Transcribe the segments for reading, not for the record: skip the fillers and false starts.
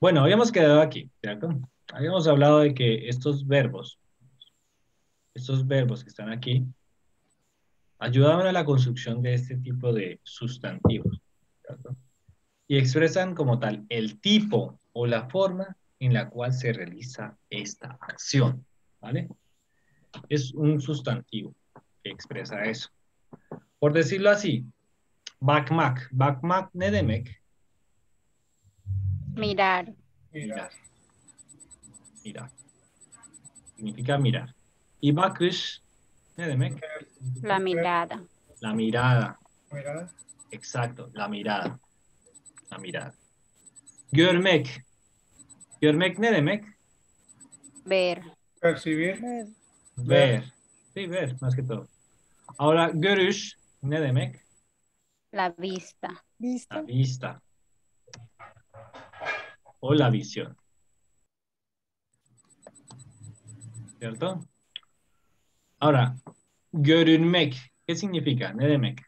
Bueno, habíamos quedado aquí, ¿cierto? Habíamos hablado de que estos verbos que están aquí, ayudaban a la construcción de este tipo de sustantivos, ¿cierto? Y expresan como tal el tipo o la forma en la cual se realiza esta acción, ¿vale? Es un sustantivo que expresa eso. Por decirlo así, bakmak ne demek? Mirar. Mirar. Mirar, mirar. Significa mirar. Y bakış ne demek? La Significa ver. mirada. La mirada. Mirada. Exacto, la mirada. La mirada. Görmek. Görmek ne demek? Ver. Percibir. Ver. Ver. Ver. Sí, ver, más que todo. Ahora, görüş ne demek? La vista. La Vista. vista o la visión, ¿cierto? Ahora, görünmek, ¿qué significa? Ne demek?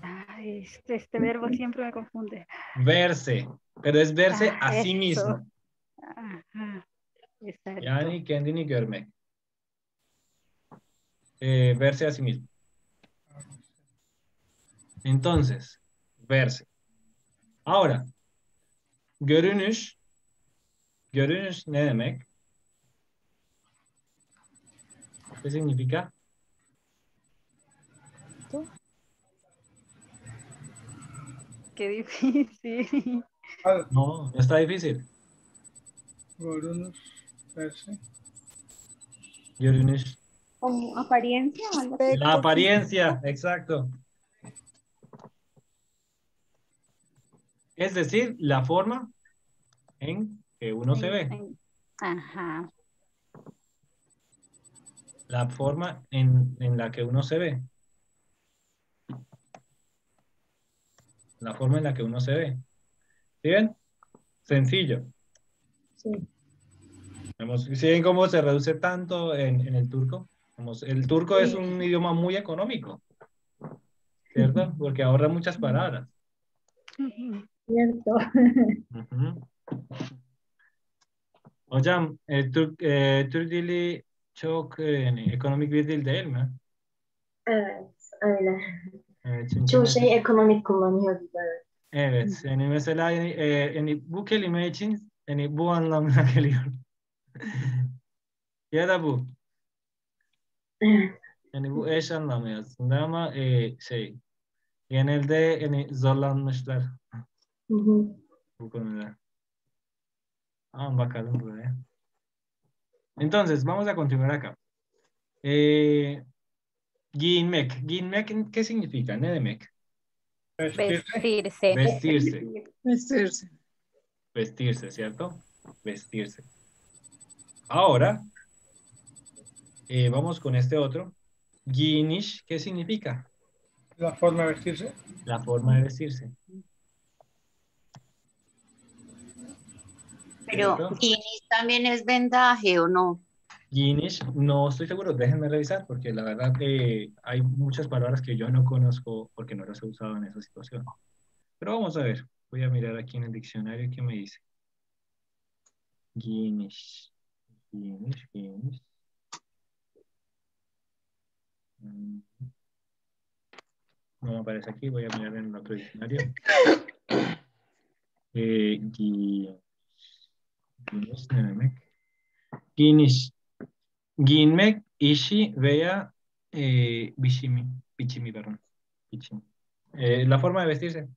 Ay, este verbo siempre me confunde. Verse, pero es verse a sí Eso. mismo. Ajá, exacto. Yani kendini görmek. Verse a sí mismo. Entonces, verse. Ahora, görünüş, görünüş ne demek? ¿Qué significa? ¿Tú? Qué difícil. Al. No, no está difícil. Gorunus. Verse. Görünüş. Como apariencia o algo así. La Aspecto apariencia, físico. exacto. Es decir, la forma en que uno se ve. Ajá. La forma en la que uno se ve. La forma en la que uno se ve. ¿Sí ven? Sencillo. Sí. ¿Sí ven cómo se reduce tanto en el turco? El turco es Sí. un idioma muy económico, ¿cierto? Porque ahorra muchas palabras. Cierto. Ujú. Hocam, Türk dili çok ekonomik bir dil değil mi? Evet, öyle. Evet, çünkü Çoğu mesela, şeyi ekonomik kullanıyoruz. Evet. evet, yani mesela yani bu kelime için yani bu anlamına geliyor. Ya da bu. Yani bu eş anlamı aslında ama genelde yani zorlanmışlar Hı hı. bu konuda. Vamos bakalım buraya. Entonces, vamos a continuar acá. Giyinmek. Giyinmek, ¿qué significa? Ne demek? Vestirse. Vestirse. Vestirse. Vestirse. Vestirse, ¿cierto? Vestirse. Ahora, vamos con este otro. Giyiniş, ¿qué significa? La forma de vestirse. La forma de vestirse, Pero ¿cierto? Guinness también es vendaje o no. Giyiniş, no estoy seguro, déjenme revisar porque la verdad hay muchas palabras que yo no conozco porque no las he usado en esa situación. Pero vamos a ver, voy a mirar aquí en el diccionario qué me dice. Giyiniş, giyiniş, giyiniş. Mm, No me aparece aquí, voy a mirar en el otro diccionario. Giyiniş, ne demek? Giyiniş, giyinmek, işi veya biçimi, perdón, biçim. La forma de vestirse.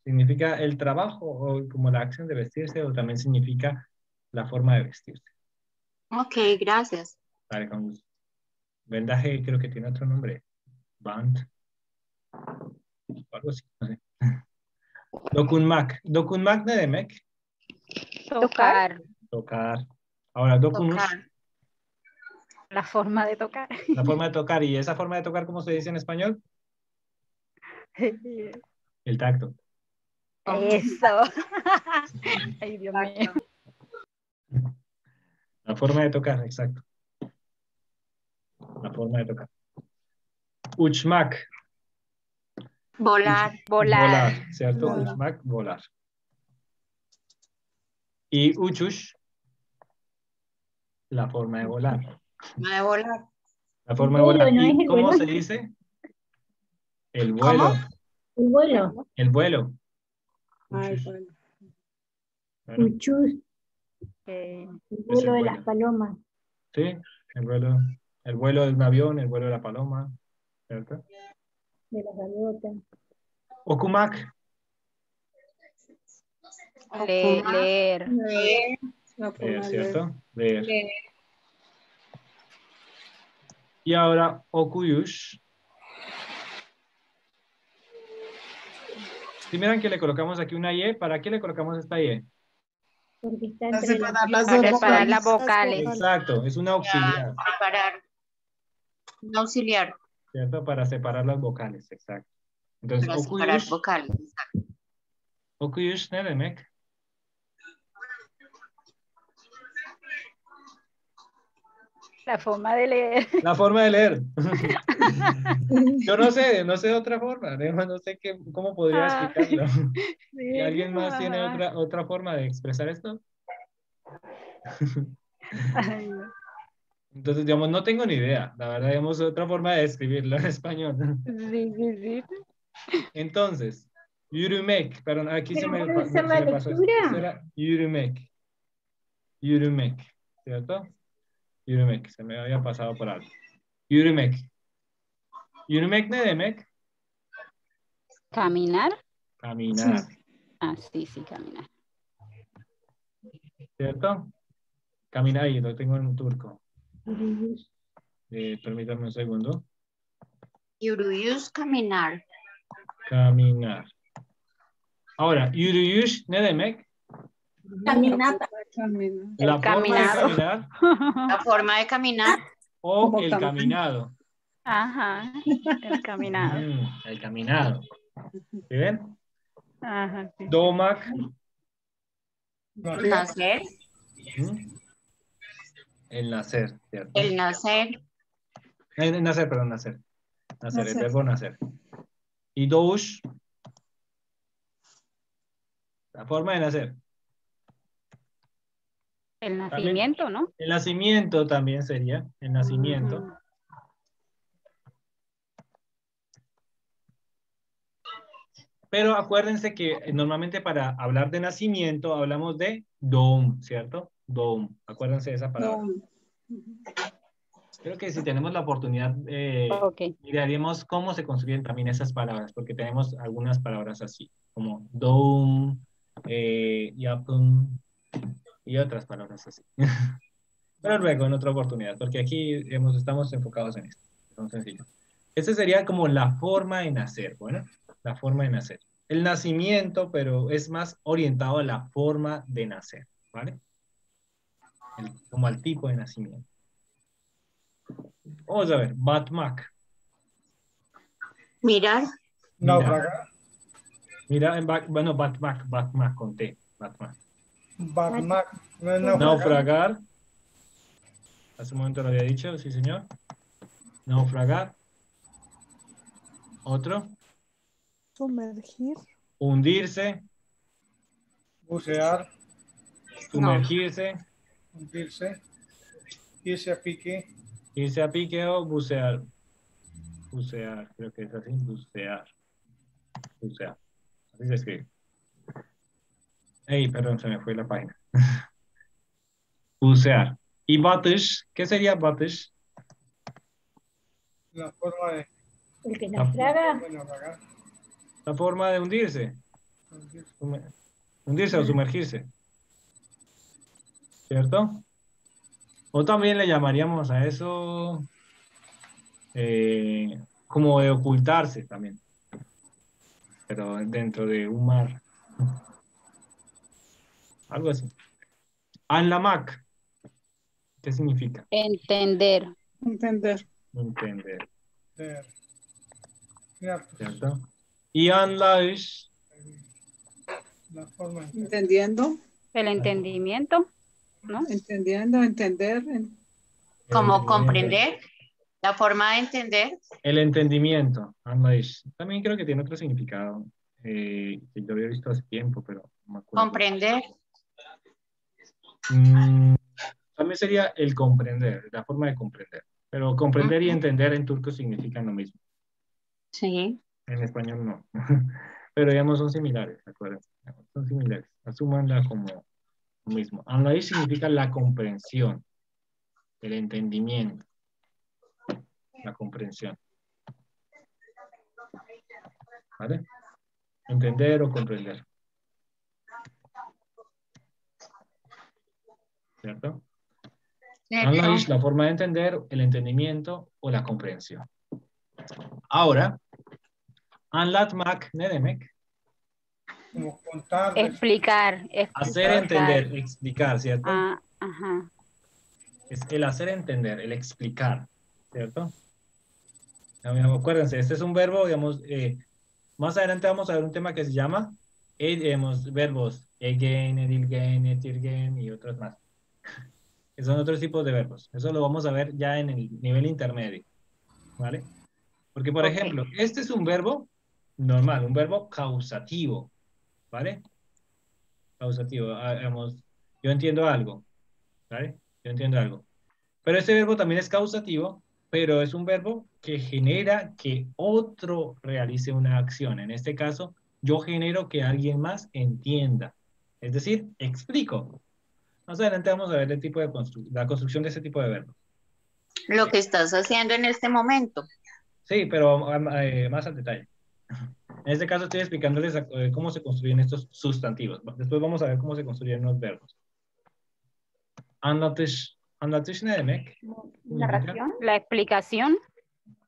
Significa el trabajo o como la acción de vestirse o también significa la forma de vestirse. Ok, gracias. Vale, con gusto. Vendaje creo que tiene otro nombre. Band. O algo así, no sé. Dokunmak. Dokunmak ne demek? Tocar. Tocar. Ahora, dokunuş. Tocar. La forma de tocar. La forma de tocar. ¿Y esa forma de tocar cómo se dice en español? El tacto. Eso. Ay, Dios mío. Exacto. La forma de tocar, exacto. La forma de tocar. Uçmak. Volar. Volar. ¿cierto? Volar. Uçmak, volar. Y uçuş, la forma de volar. De volar. La forma de Vuelo, volar. ¿no es ¿Y el cómo vuelo? se dice? El vuelo. ¿Cómo? El vuelo. El vuelo. Ay, Uçuş. bueno. Bueno, Uchus, Eh, el vuelo de vuelo. las palomas. sí, el vuelo de un avión, el vuelo de la paloma, ¿cierto? De las gaviotas. Okumak, leer. Leer. La forma de leer. ¿cierto? Leer. Leer. Y ahora okuyuş. Si miran que le colocamos aquí una Y, ¿para qué le colocamos esta Y? Porque está Para entre separar las Para dos separar las vocales. vocales. Exacto, es una auxiliar, Separar. Un auxiliar. ¿cierto? Para separar las vocales, exacto. Entonces, Para separar okuyuş, vocales. Exacto. okuyuş ne demek? La forma de leer. La forma de leer. Yo no sé de otra forma, no sé cómo podría Ah, explicarlo. sí, ¿Y alguien más tiene ajá. otra forma de expresar esto? Ay, no. Entonces, digamos, no tengo ni idea. La verdad, digamos, otra forma de escribirlo en español. Sí, sí, sí. Entonces, yürümek, perdón, aquí se Pero me, puede ser la se me pasó esto. lectura. Esto era yürümek. Yürümek, ¿cierto? Yürümek, se me había pasado por algo. Yürümek. Yürümek ne demek? Caminar. Caminar, Ah, sí, caminar. ¿cierto? Caminar, ahí lo tengo en turco. Yürüyüş. Permítame un segundo. Yürüyüş, caminar. Caminar. Ahora, yürüyüş ne demek? Caminata. Camina. La El forma de caminado. caminar La forma de caminar. o Como el caminar. caminado. Ajá, el caminado. El caminado. ¿Sí ven? Ajá, sí. Doğmak. Nacer. El nacer, ¿cierto? El nacer. Nacer, perdón, nacer. Nacer, el Nacer. verbo nacer. Y doğuş. La forma de nacer. El nacimiento, ¿no? El nacimiento también sería. El nacimiento. Ujú. Pero acuérdense que normalmente para hablar de nacimiento hablamos de doğum, ¿cierto? Doğum. Acuérdense de esa palabra. No. Creo que si tenemos la oportunidad, Ok. miraríamos cómo se construyen también esas palabras, porque tenemos algunas palabras así, como doğum, yapım y otras palabras así. Pero luego en otra oportunidad, porque aquí estamos enfocados en esto. Son sencillo. Esa sería como la forma de nacer, bueno, la forma de nacer. El nacimiento, pero es más orientado a la forma de nacer, ¿vale? Como al tipo de nacimiento. Vamos a ver, batmak. Mirar. Naufragar. Mira, bueno, batmak con T, batmak. Batmak. No es naufragar. Naufragar. Hace un momento lo había dicho, sí señor. Naufragar. Otro. Sumergir. Hundirse. Bucear. Sumergirse. Hundirse. Irse a pique. Irse a pique o bucear. Bucear, creo que es así. Bucear. Bucear. Así se escribe. Ey, perdón, se me fue la página. Bucear. Y batış, ¿qué sería batış? La forma de El que naufraga. naufragar. La forma de hundirse. Hundirse o sumergirse. ¿Cierto? O también le llamaríamos a eso como de ocultarse también. Pero dentro de un mar. Algo así. Anlamak. ¿Qué significa? Entender. Entender. Entender. Mira, pues, ¿Cierto? Y anlayış. la forma de Entendiendo. El entendimiento, ¿no? Entendiendo. Entender. Como comprender. La forma de entender. El entendimiento. Anlaish. También creo que tiene otro significado. Que yo había visto hace tiempo, pero no me acuerdo. Comprender. También sería el comprender, la forma de comprender. Pero comprender y Ujú. entender en turco significan lo mismo. Sí. En español no. Pero digamos son similares, acuérdense. Son similares. Asúmanla como lo mismo. Anlaish significa la comprensión, el entendimiento, la comprensión. ¿Vale? Entender o comprender. ¿Cierto? Anlaish, Cierto. la forma de entender, el entendimiento o la comprensión. Ahora, anlatmak ne demek? Como contar, Explicar. Hacer entender, explicar, ¿cierto? Ah, ajá. Es el hacer entender, el explicar, ¿cierto? Acuérdense, este es un verbo, digamos, más adelante vamos a ver un tema que se llama, digamos, verbos, again, edilgen, etirgen y otros más. Que son otros tipos de verbos. Eso lo vamos a ver ya en el nivel intermedio, ¿vale? Porque, por Ok. ejemplo, este es un verbo normal, un verbo causativo, ¿vale? Causativo, digamos, yo entiendo algo, ¿vale? Yo entiendo algo. Pero este verbo también es causativo, pero es un verbo que genera que otro realice una acción. En este caso, yo genero que alguien más entienda. Es decir, explico. Más adelante vamos a ver el tipo de la construcción de ese tipo de verbos. Lo que estás haciendo en este momento. Sí, pero más al detalle. En este caso estoy explicándoles cómo se construyen estos sustantivos. Después vamos a ver cómo se construyen los verbos. Anlatış ne demek? Narración. La explicación.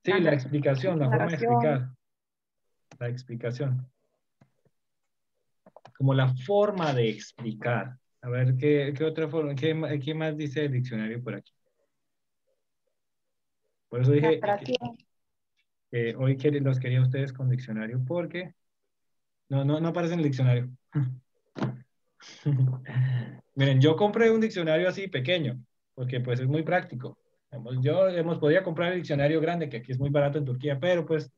Sí, la explicación, la forma de Narración. explicar. La explicación. Como la forma de explicar. A ver, ¿qué otra forma? ¿Qué más dice el diccionario por aquí? Por eso dije Narración. que hoy los quería a ustedes con diccionario, porque no aparece en el diccionario. Miren, yo compré un diccionario así pequeño, porque pues es muy práctico. Yo podía comprar el diccionario grande, que aquí es muy barato en Turquía, pero pues,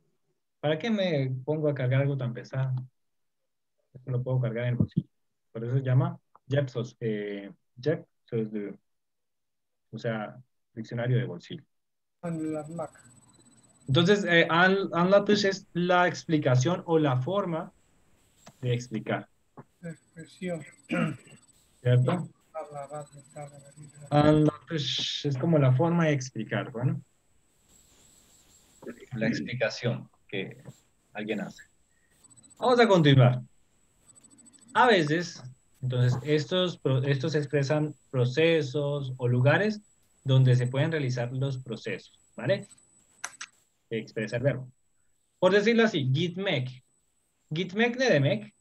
¿para qué me pongo a cargar algo tan pesado? Esto lo puedo cargar en el bolsillo. Por eso se llama Jepsos, o sea, diccionario de bolsillo. anlatmak. Entonces, anlatış es la explicación o la forma de explicar, Expresión. ¿cierto? Anlatış es como la forma de explicar, bueno. La explicación que alguien hace. Vamos a continuar. A veces, entonces, estos expresan procesos o lugares donde se pueden realizar los procesos, ¿vale? Que expresa el verbo. Por decirlo así, gitmek. Gitmek ne demek?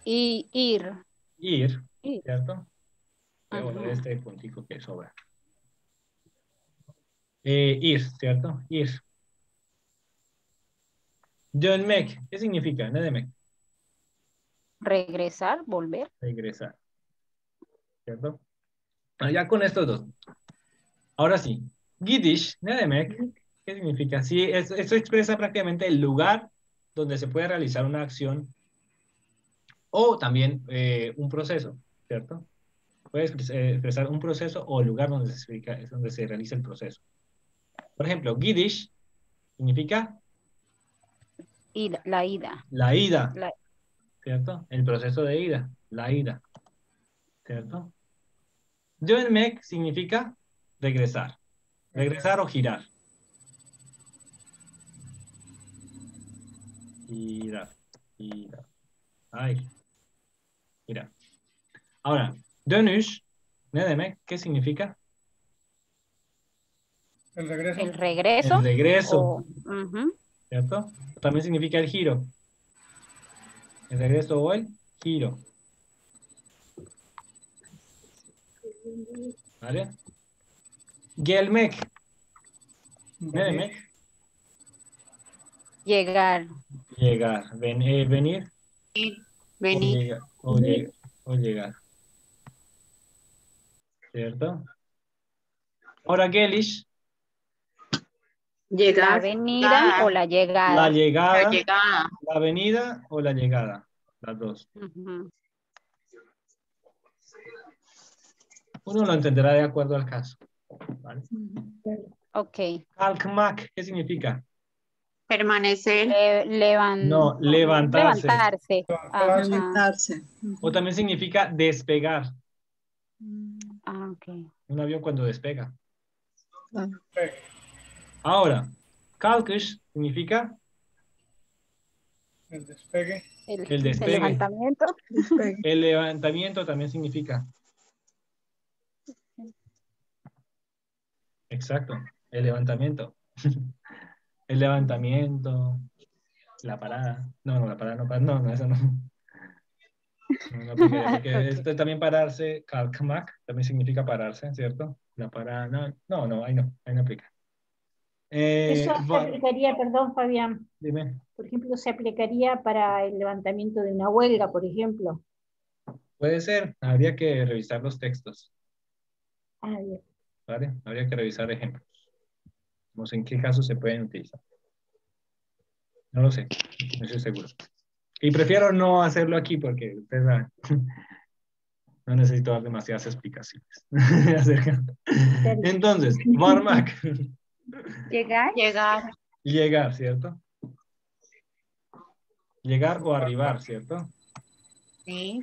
Y ir. Ir, Ir. ¿cierto? Voy a borrar Ajá. este puntico que sobra. Ir, ¿cierto? Ir. Dönmek, ¿qué significa? Ne demek. Regresar, volver. Regresar, ¿cierto? Ya con estos dos. Ahora sí, Gidish, ne demek, ¿qué significa? Sí, esto expresa prácticamente el lugar donde se puede realizar una acción o también un proceso, ¿cierto? Puede expresar un proceso o el lugar donde se explica, es donde se realiza el proceso. Por ejemplo, Gidish significa La ida. la ida, La- ¿cierto? El proceso de ida, la ida, ¿cierto? Dönmek significa regresar, regresar o girar. Girar, girar. Ay, girar. Ahora, dönüş ne demek? ¿Qué significa? El regreso. el regreso. El regreso, Ujú. ¿cierto? También significa el giro. El regreso o el giro. ¿Vale? Gelmek. Ne demek? Llegar. Llegar. Venir o Venir. llegar. O llegar. ¿Cierto? Ahora Gelish, La Llegar. avenida o la la llegada. llegada, La llegada. la avenida o la llegada. Las dos. Ujú. Uno lo entenderá de acuerdo al caso. ¿Vale? Ok. Kalkmak, ¿qué significa? Permanecer. No, levantarse. Levantarse. Ajá. Levantarse. O también significa despegar. Ah, ok. Un avión cuando despega. Sí. Ahora, kalkış significa El despegue. el despegue. levantamiento. Despegue. El levantamiento también significa. Exacto, el levantamiento. El levantamiento, la parada. No, la parada no, eso no. No aplicaría, porque Ok. esto también pararse, kalkmak, también significa pararse, ¿cierto? La parada, ahí no aplica. Eso se Bueno, aplicaría, perdón, Fabián, dime, por ejemplo, se aplicaría para el levantamiento de una huelga, por ejemplo. puede ser, habría que revisar los textos, Ah, bien. ¿vale? Habría que revisar ejemplos. No sé en qué casos se pueden utilizar. No lo sé, no estoy seguro. Y prefiero no hacerlo aquí porque ustedes saben, no necesito dar demasiadas explicaciones acerca. Entonces, Barmac, Llegar. Llegar. llegar, ¿cierto? Llegar o arribar, ¿cierto? Sí.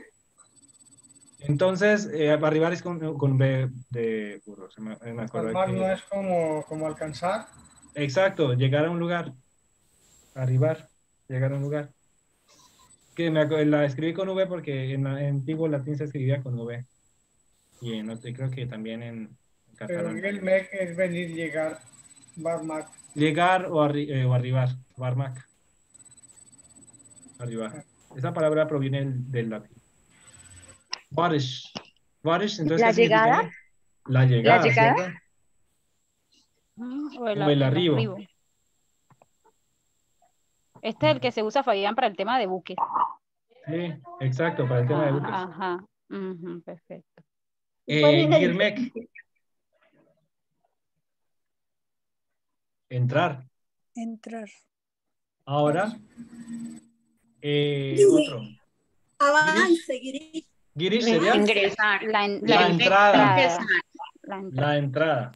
Entonces, arribar es con B de burro, me acuerdo Palmar no que... es como alcanzar. Exacto, llegar a un lugar, arribar, llegar a un lugar. Que la escribí con V porque en antiguo latín se escribía con V. Y creo que también en Pero catalán. el mec es venir, llegar, barmac. Llegar o arribar, barmac, arribar. Esa palabra proviene del latín. Varish. Varish, entonces, La ¿qué llegada. significaría? La La llegada, llegada. ¿cierto? O O el arribo. Este es el que se usa, Fabián, para el tema de buques. Sí, exacto, para el tema de buques. Ajá. Ujú, perfecto. ¿Y cuál es la Girmek, diferencia? entrar. Entrar. Ahora, otro. Girish. Avance, Giri. Girish sería Ingresar. La la entrada. Ingresar. La entrada. La entrada.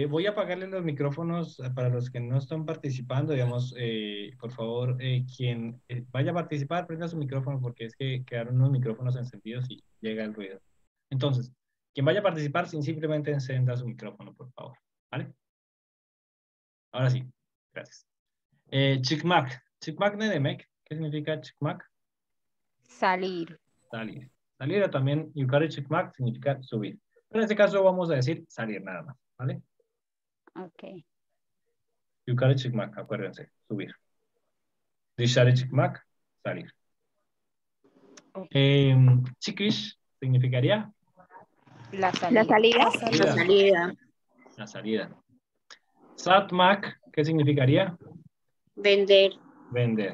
Voy a apagarle los micrófonos para los que no están participando, digamos, por favor, quien vaya a participar, prenda su micrófono porque es que quedaron unos micrófonos encendidos y llega el ruido. Entonces, quien vaya a participar, simplemente encenda su micrófono, por favor, ¿vale? Ahora sí, gracias. Chikmak. Chikmak ne demek. ¿Qué significa chikmak? Salir. Salir. Salir o también yukari chikmak significa subir. Pero en este caso vamos a decir salir nada más, ¿vale? Ok. Yukari chikmak, acuérdense, subir. Dishari chikmak, salir. Chikish significaría La salida. La salida. salida. La salida. Satmak, ¿qué significaría? Vender. Vender.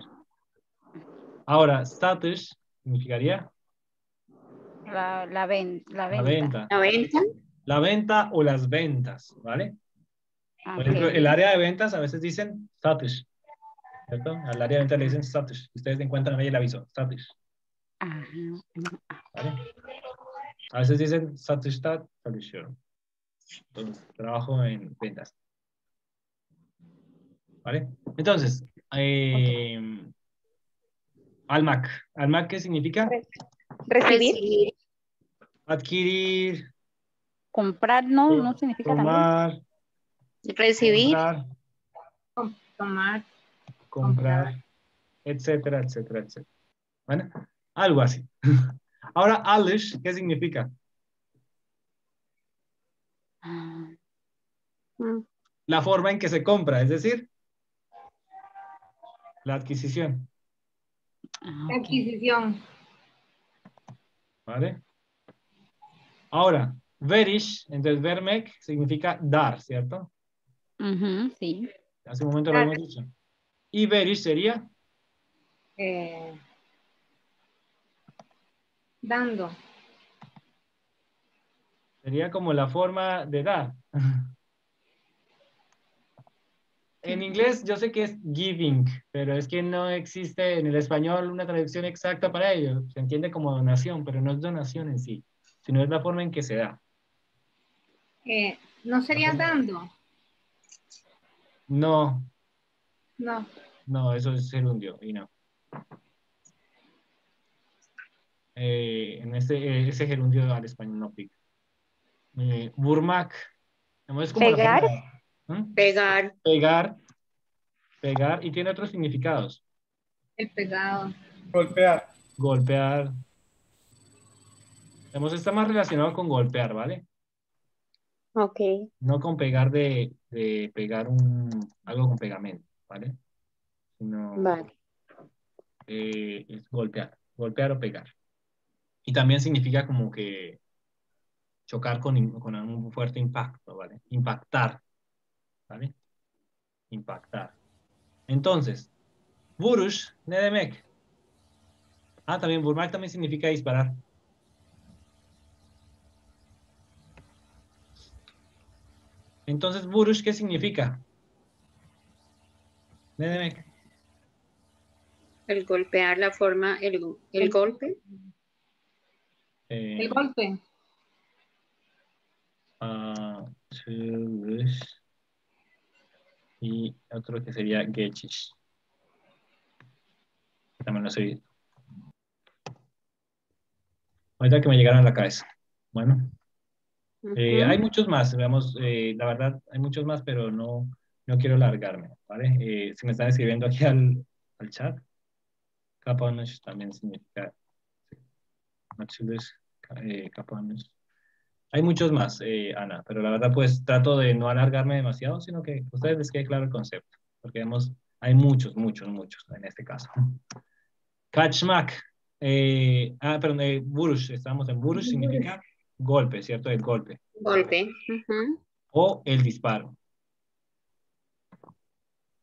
Ahora, status significaría La venta. la venta. La venta. La venta o las ventas, ¿vale? Por ejemplo, Ok. el área de ventas a veces dicen status, ¿cierto? Al área de ventas le dicen status. Ustedes encuentran ahí el aviso, status, Ajá. ¿vale? A veces dicen status solution. Entonces, trabajo en ventas. ¿Vale? Entonces, Almac. ¿Almac qué significa? Recibir. Adquirir, Comprar no significa también. tomar, Recibir. comprar, Tomar. comprar, etcétera, etcétera, etcétera. ¿Vale? Algo así. Ahora, Alish, ¿qué significa? Ah, La forma en que se compra, es decir, la adquisición. ok. Adquisición. ¿Vale? Ahora, verish, entonces vermek significa dar, ¿cierto? Ujú, sí. Hace un momento lo habíamos dicho. Y verish sería Dando. Sería como la forma de dar. En inglés yo sé que es giving, pero es que no existe en el español una traducción exacta para ello. Se entiende como donación, pero no es donación en sí, sino es la forma en que se da. ¿No sería dando? No, No. no, eso es gerundio y no. En ese gerundio al español no aplica. Burmak, no es como la Pegar. forma de- ¿Mm? Pegar. Pegar, pegar, y tiene otros significados. El pegado. Golpear. Golpear. Digamos, está más relacionado con golpear, ¿vale? Ok. No con pegar de pegar algo con pegamento, ¿vale? Sino Vale. es golpear o pegar. Y también significa como que chocar con un fuerte impacto, ¿vale? Impactar, ¿vale? Impactar. Entonces, vuruş ne demek? Ah, también vurmak también significa disparar. Entonces, vuruş, ¿qué significa? Ne demek? El golpear, la forma, el golpe. El golpe. Vuruş. Y otro que sería geçiş. También lo sé. Ahorita que me llegaron a la cabeza. Bueno, hay muchos más, veamos, la verdad, hay muchos más, pero no quiero largarme, ¿vale? Se me están escribiendo aquí al chat. Kapanış también significa açılış, kapanış. Hay muchos más, Ana, pero la verdad, pues trato de no alargarme demasiado, sino que a ustedes les quede claro el concepto, porque vemos, hay muchos en este caso. Kaçmak, perdón, vuruş, estamos en vuruş, significa golpe, ¿cierto? El golpe. Golpe. O el disparo,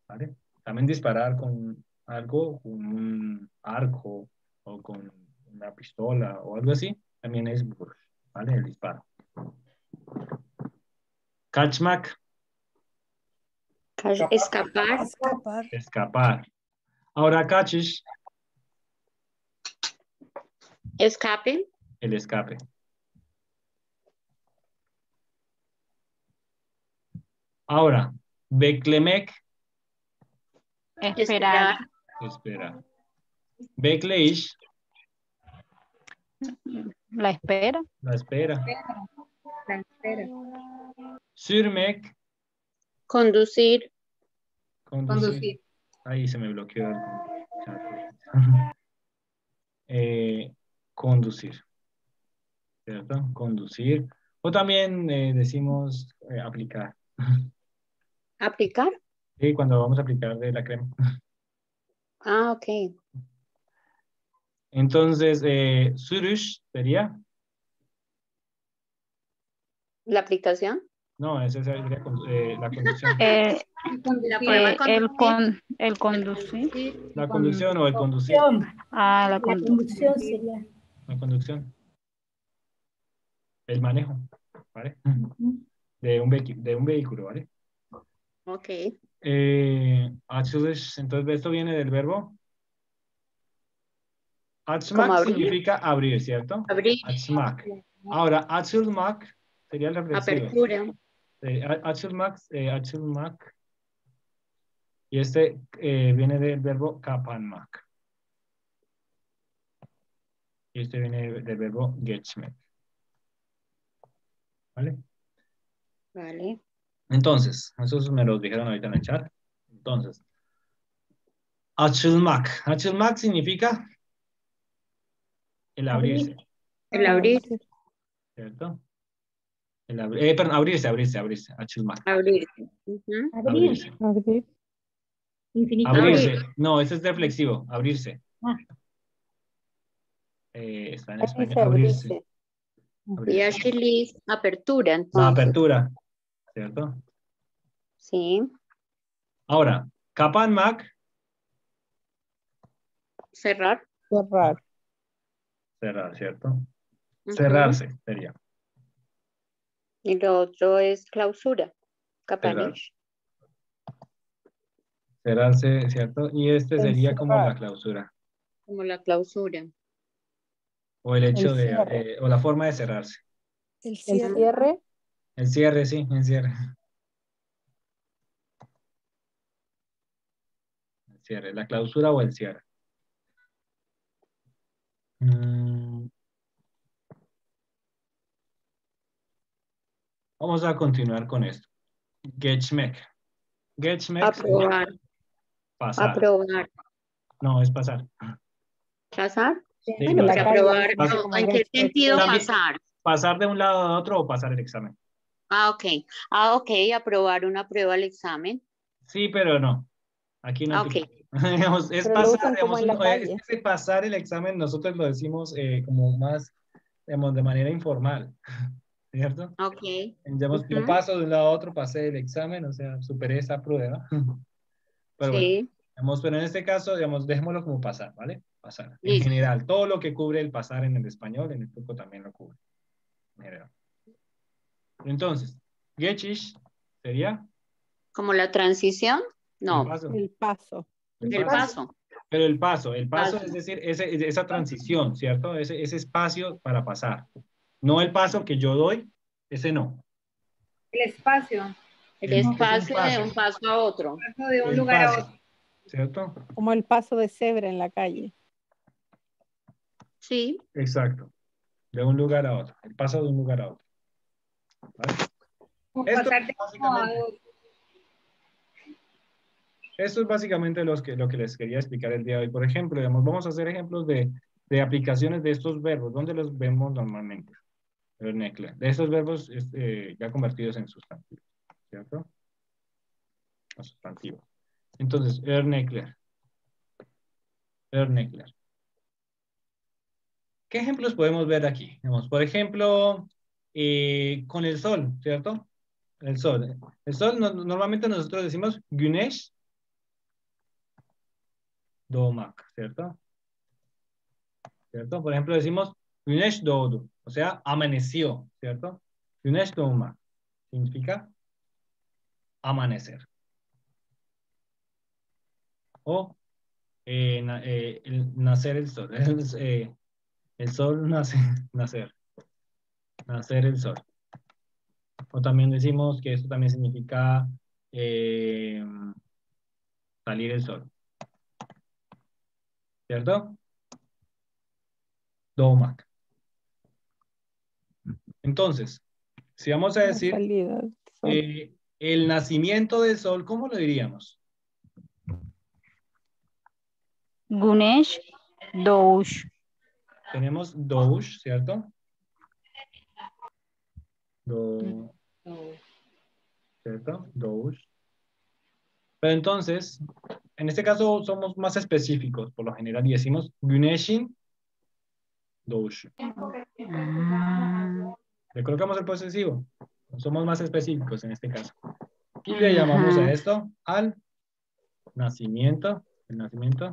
¿vale? También disparar con algo, con un arco o con una pistola o algo así, también es vuruş, ¿vale? El disparo. Kaçmak, Escapar. Escapar. escapar. Ahora kaçış, Escape. el escape. Ahora, beklemek, Esperar. espera. Bekleyiş, La espera. la espera. La espera. Sürmek, Conducir. conducir. Ahí se me bloqueó el chat. Conducir, ¿cierto? Conducir. O también decimos aplicar. Aplicar. Sí, cuando vamos a aplicar de la crema. Ah, ok. Entonces, sürüş sería. La aplicación. No, esa sería la conducción. La forma El conducir. La conducción o el conducir. Ah, la La conducción. conducción sería. La conducción. El manejo, ¿vale? De un vehículo, ¿vale? Ok. Açılış, entonces esto viene del verbo. Como Açmak abrir. significa abrir, ¿cierto? Abrir. Açmak. Ahora, açılmak sería el reflexivo. Apertura. Açılmak. Y este viene del verbo kapanmak. Y este viene del verbo geçmek. ¿Vale? Vale. Entonces, esos me los dijeron ahorita en el chat. Entonces, açılmak. Açılmak significa el abrirse, El abrir. ¿cierto? Perdón, abrirse. Açılmak. Abrir. Abrir. Abrirse. Infinitivo. Abrirse. No, ese es reflexivo. Abrirse. Ah. Está en español. Abrirse. Y achilis, apertura. La Entonces. apertura, ¿cierto? Sí. Ahora, kapanmak, Cerrar. cerrar, ¿cierto? Cerrarse sería. Y lo otro es clausura. Capanish. Cerrarse, ¿cierto? Y este sería como la clausura. Como la clausura. O el hecho de, cierre. o la forma de cerrarse. El El cierre. cierre. El cierre, sí, el cierre. El cierre, la clausura o el cierre. Vamos a continuar con esto. Geschmack. Geschmack sería Aprobar. pasar. Aprobar. No, es pasar. ¿Pasar? Sí, Bueno, pasar. la calle Aprobar. se conoce No, como ¿en qué Geschmack. sentido También- pasar? Pasar de un lado a otro o pasar el examen. Ah, ok. Ah, ok. Aprobar una prueba al examen. Sí, pero no. Aquí no Ah, aplica. ok. Digamos, es Pero lo pasar, usan como digamos, en la es calle. que pasar el examen nosotros lo decimos como más, digamos, de manera informal, ¿cierto? Ok. Digamos, yo Ujú. paso de un lado a otro, pasé el examen, o sea, superé esa prueba. Pero bueno, Sí. digamos, pero en este caso, digamos, dejémoslo como pasar, ¿vale? Pasar. En Listo. general, todo lo que cubre el pasar en el español, en el turco también lo cubre. En general. Entonces, geçiş sería Como la transición. el No. paso. El paso. El paso. Pero el paso, Paso. es decir, esa transición, ¿cierto? Ese espacio para pasar. No el paso que yo doy, ese no. El espacio. El Es un espacio de paso. un paso a otro. Paso de un El lugar a paso, otro. ¿cierto? Como el paso de cebra en la calle. Sí. Exacto. De un lugar a otro. El paso de un lugar a otro. ¿Vale? Como Esto pasar de uno a básicamente, otro. esto es básicamente lo que les quería explicar el día de hoy. Por ejemplo, digamos, vamos a hacer ejemplos de aplicaciones de estos verbos. ¿Dónde los vemos normalmente? De estos verbos ya convertidos en sustantivos, ¿cierto? Los sustantivos. Entonces, örnekler. Örnekler. ¿Qué ejemplos podemos ver aquí? Digamos, por ejemplo, con el sol, ¿cierto? El sol. El sol normalmente nosotros decimos güneş doğmak, ¿cierto? ¿Cierto? Por ejemplo, decimos güneş doğdu, o sea, amaneció, ¿cierto? Güneş doğmak significa amanecer. O nacer el sol. El sol nace, nacer el sol. O también decimos que esto también significa salir el sol. ¿Cierto? Doğmak. Entonces, si vamos a La decir salida del sol. el nacimiento del sol, ¿cómo lo diríamos? Güneş doğuş. Tenemos doğuş, ¿cierto? ¿Cierto? Doğuş. Pero entonces, en este caso somos más específicos por lo general y decimos güneşin doğuşu. Le colocamos el posesivo. Somos más específicos en este caso. Y le llamamos a esto al nacimiento, el nacimiento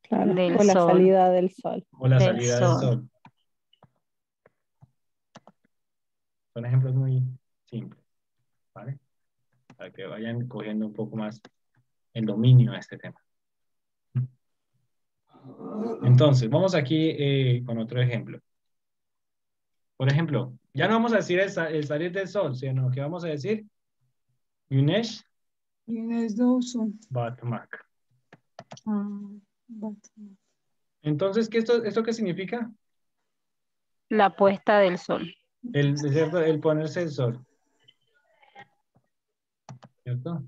Claro, Del o la sol. salida del sol. o la Del salida del sol. sol. Son ejemplos muy simples, ¿vale? Para que vayan cogiendo un poco más el dominio de este tema. Entonces, vamos aquí con otro ejemplo. Por ejemplo, ya no vamos a decir el salir del sol, sino que vamos a decir güneş Güneş doğusun. batmak. Batmak. Entonces, ¿esto qué significa? La puesta del sol. ¿Cierto? El ponerse el sol. ¿Cierto?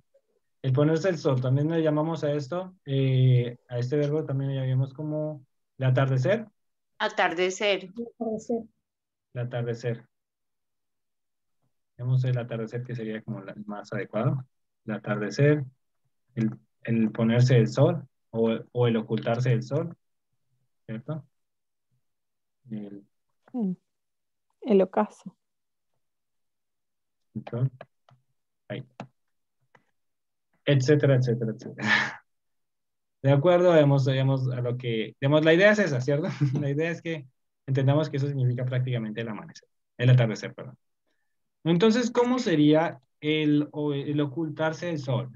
El ponerse el sol. También le llamamos a esto, a este verbo también le llamamos como el atardecer. Atardecer. El atardecer. Tenemos el atardecer que sería como el más adecuado. El atardecer, el ponerse el sol o el ocultarse del sol. ¿Cierto? El ocaso. El sol. Ahí. Etcétera, etcétera, etcétera. De acuerdo, vemos a lo que... la idea es esa, ¿cierto? La idea es que entendamos que eso significa prácticamente el amanecer. El atardecer, perdón. Entonces, ¿cómo sería el ocultarse del sol?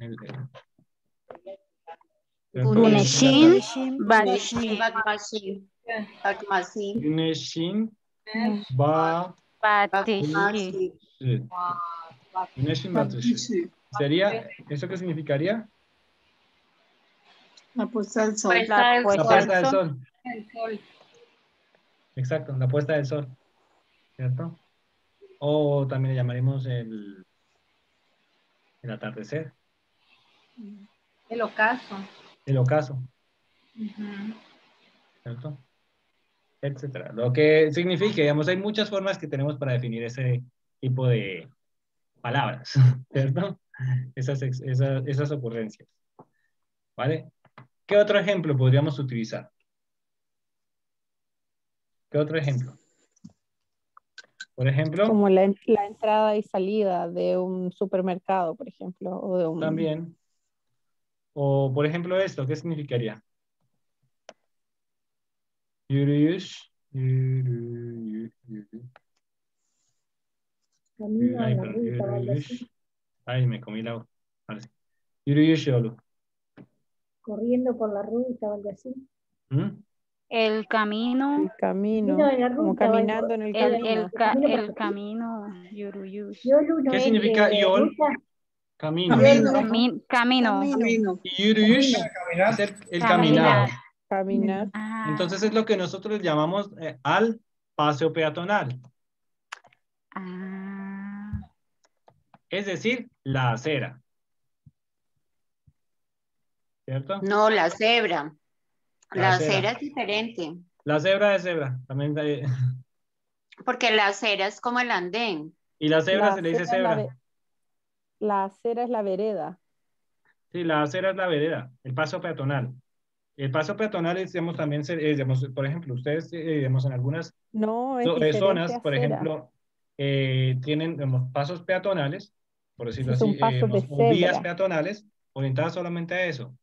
Guneshin, Machine, Batshin, Bagmachine, Guneshin, ba, Batishi. Guneshin, Batushi. Sí. ¿Sería, eso qué significaría? La puesta del sol. Puesta del La puesta sol. puesta del sol. El sol. Exacto, la puesta del sol. ¿Cierto? O también le llamaremos el atardecer, El ocaso. el ocaso, Ujú. ¿cierto? Etcétera. Lo que significa, digamos, hay muchas formas que tenemos para definir ese tipo de palabras, ¿cierto? Esas ocurrencias. ¿Vale? ¿Qué otro ejemplo podríamos utilizar? ¿Qué otro ejemplo? Por ejemplo, Como la entrada y salida de un supermercado, por ejemplo, o de un... también, o por ejemplo esto, ¿qué significaría? Yuriyush, Camino ay, en la perdón, ruta o algo yuriyush. así. Ay, me comí la... Ahora sí. Yuriyush yolu. Corriendo por la ruta o algo así. ¿Mm? El camino, Camino camino, en la como ruta o algo. caminando en el El camino. camino camino, Yuruyush. Yolu no ¿Qué es significa yol? ruta. Camino. Camino. Camino. Camino. Y yuriyush Caminar. es el caminar. Caminar. Entonces es lo que nosotros llamamos al paseo peatonal. Es decir, la acera. ¿Cierto? No, la cebra. La La acera. acera es diferente. La cebra es cebra. También, Porque la acera es como el andén. y la cebra La se le dice acera es cebra. la acera es la vereda. Sí, la acera es la vereda, el paso peatonal. El paso peatonal es, digamos, también, digamos, por ejemplo, ustedes, digamos, en algunas No, es diferente zonas, por acera. ejemplo, tienen, digamos, pasos peatonales, por decirlo Esos son así, pasos de digamos, o vías cebra. peatonales orientadas solamente a eso.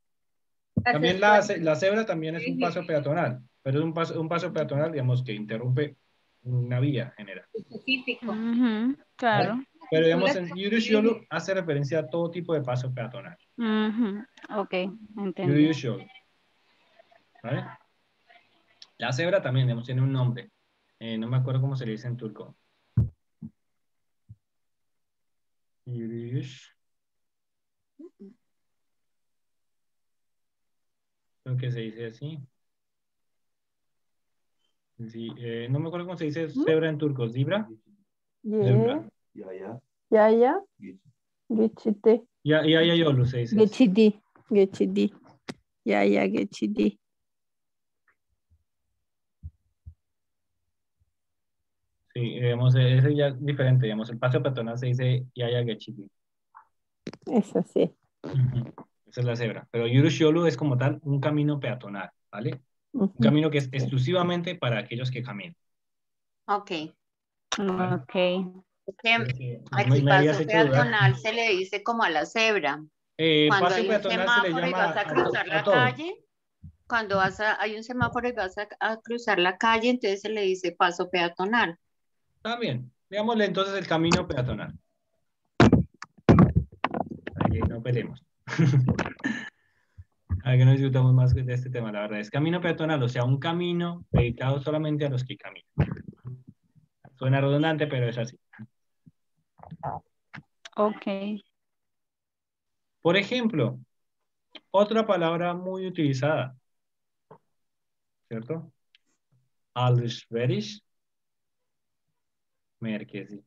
Las También escuelas. la cebra también es un paso peatonal, pero es un paso peatonal, digamos, que interrumpe una vía general. Específico. Ujú, claro. ¿Vale? Pero digamos, en Yuriyush hace referencia a todo tipo de paso peatonal. Ujú, ok, entendí. Yuriyush. ¿Vale? La cebra también, digamos, tiene un nombre. No me acuerdo cómo se le dice en turco. Yürüyüş. Creo que se dice así. Sí, no me acuerdo cómo se dice cebra en turco. ¿Zebra? Zebra. Yaya. Geçidi. Ya, yolu se dice. Geçidi. Geçidi. Yaya geçidi. Sí, digamos, ese ya es diferente. Digamos, el paso peatonal se dice yaya geçidi. Eso sí. Esa es la cebra. Pero yürüyüş yolu es como tal un camino peatonal, ¿vale? Un camino que es exclusivamente para aquellos que caminan. Ok. Ok. Porque Me aquí habías paso hecho dudar. peatonal se le dice como a la cebra. Cuando Paso hay un peatonal se le semáforo y llama vas a cruzar la todo. calle, cuando hay un semáforo y vas a cruzar la calle, entonces se le dice paso peatonal. También. Digámosle entonces el camino peatonal. Para que no peleemos. Para que no discutamos más de este tema, la verdad. Es camino peatonal, o sea, un camino dedicado solamente a los que caminan. Suena redundante, pero es así. Ok. Por ejemplo, otra palabra muy utilizada, ¿cierto? Alışveriş merkezi.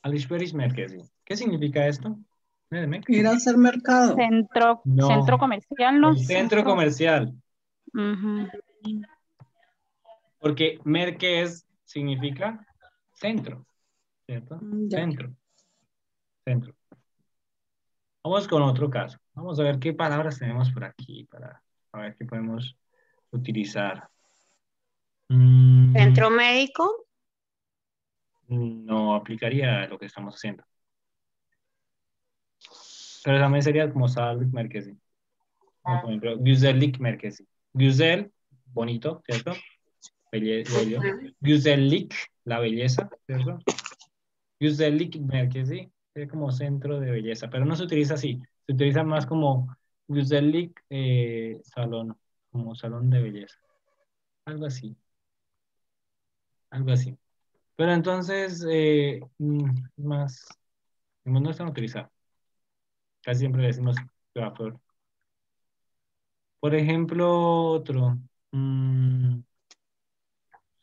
Alışveriş merkezi. ¿Qué significa esto? Ir a hacer mercado. No. Centro comercial, ¿no? El centro comercial. Ujú. Porque merkez significa centro, ¿cierto? Ya. Centro. Vamos con otro caso. Vamos a ver qué palabras tenemos por aquí para ver qué podemos utilizar. Centro médico. No aplicaría a lo que estamos haciendo. Pero también sería como sağlık merkezi. Como por ejemplo, güzellik merkezi. Güzel, bonito, ¿cierto? Bello. Güzellik, la belleza, ¿cierto? Güzellik merkezi, es como centro de belleza, pero no se utiliza así, se utiliza más como güzellik salón, como salón de belleza, algo así, algo así. Pero entonces, más, no están utilizados. Casi siempre le decimos coiffeur. Por ejemplo, otro.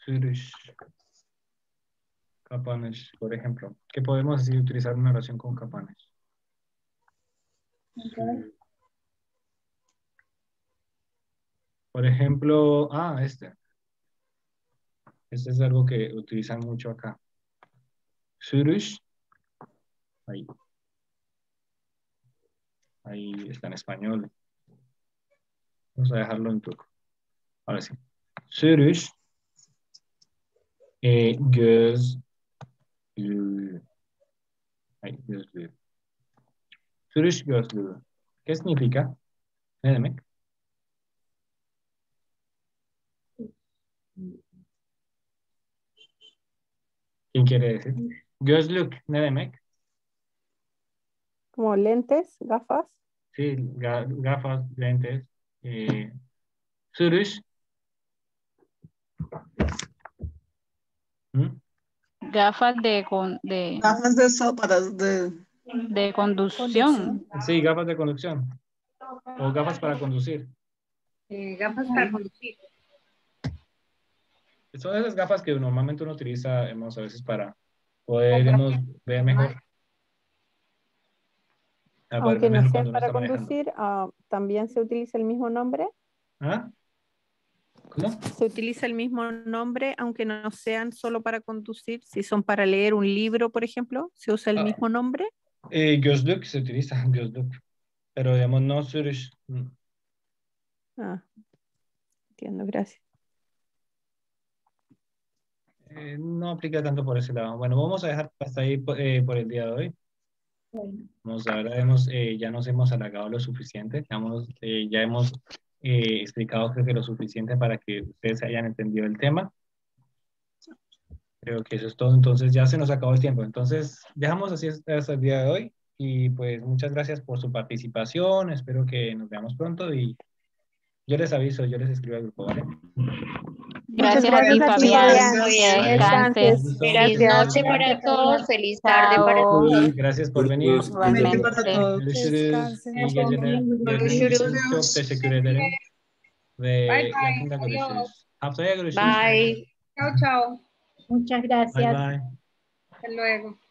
Zürich. Kapanış, por ejemplo. ¿Qué podemos decir utilizar una oración con Kapanış? Por ejemplo, este. Este es algo que utilizan mucho acá. Zürich. Ahí. Ahí está en español. Vamos a dejarlo en turco. Ahora sí. Zürich. Gözlüğü. Ahí, gözlüğü. Zürich gözlüğü. ¿Qué significa? Ne demek? ¿Quién quiere decir? Gözlük, ne demek? Como lentes, gafas. Sí, gafas, lentes. Zürich. Gafas de Gafas de sol para de conducción. Sí, gafas de conducción. O gafas para conducir. Gafas para conducir. Son esas gafas que normalmente uno utiliza, a veces para poder ver mejor. Aunque no sean para conducir, también se utiliza el mismo nombre. ¿Ah? ¿Cómo? Se utiliza el mismo nombre, aunque no sean solo para conducir. Si son para leer un libro, por ejemplo, ¿se usa el mismo nombre? Gözlük se utiliza, gözlük. Pero digamos, no Zürich. Entiendo, gracias. No aplica tanto por ese lado. Bueno, vamos a dejar hasta ahí por el día de hoy. Ahora ya nos hemos alargado lo suficiente. Ya hemos explicado creo que lo suficiente para que ustedes hayan entendido el tema. Creo que eso es todo. Entonces ya se nos acabó el tiempo. Entonces dejamos así hasta el día de hoy. Y pues muchas gracias por su participación. Espero que nos veamos pronto y yo les aviso, yo les escribo al grupo, ¿vale? Gracias a ti, Fabián. Que descanses. Feliz noche para todos. Feliz tarde para todos. Gracias por venir. Descansen. İyi geceler. Görüşürüz. Çok teşekkür ederim. Ve yakında görüşürüz. Haftaya görüşürüz. Bye. Chao, chao. Muchas gracias. Bye bye. Hasta luego.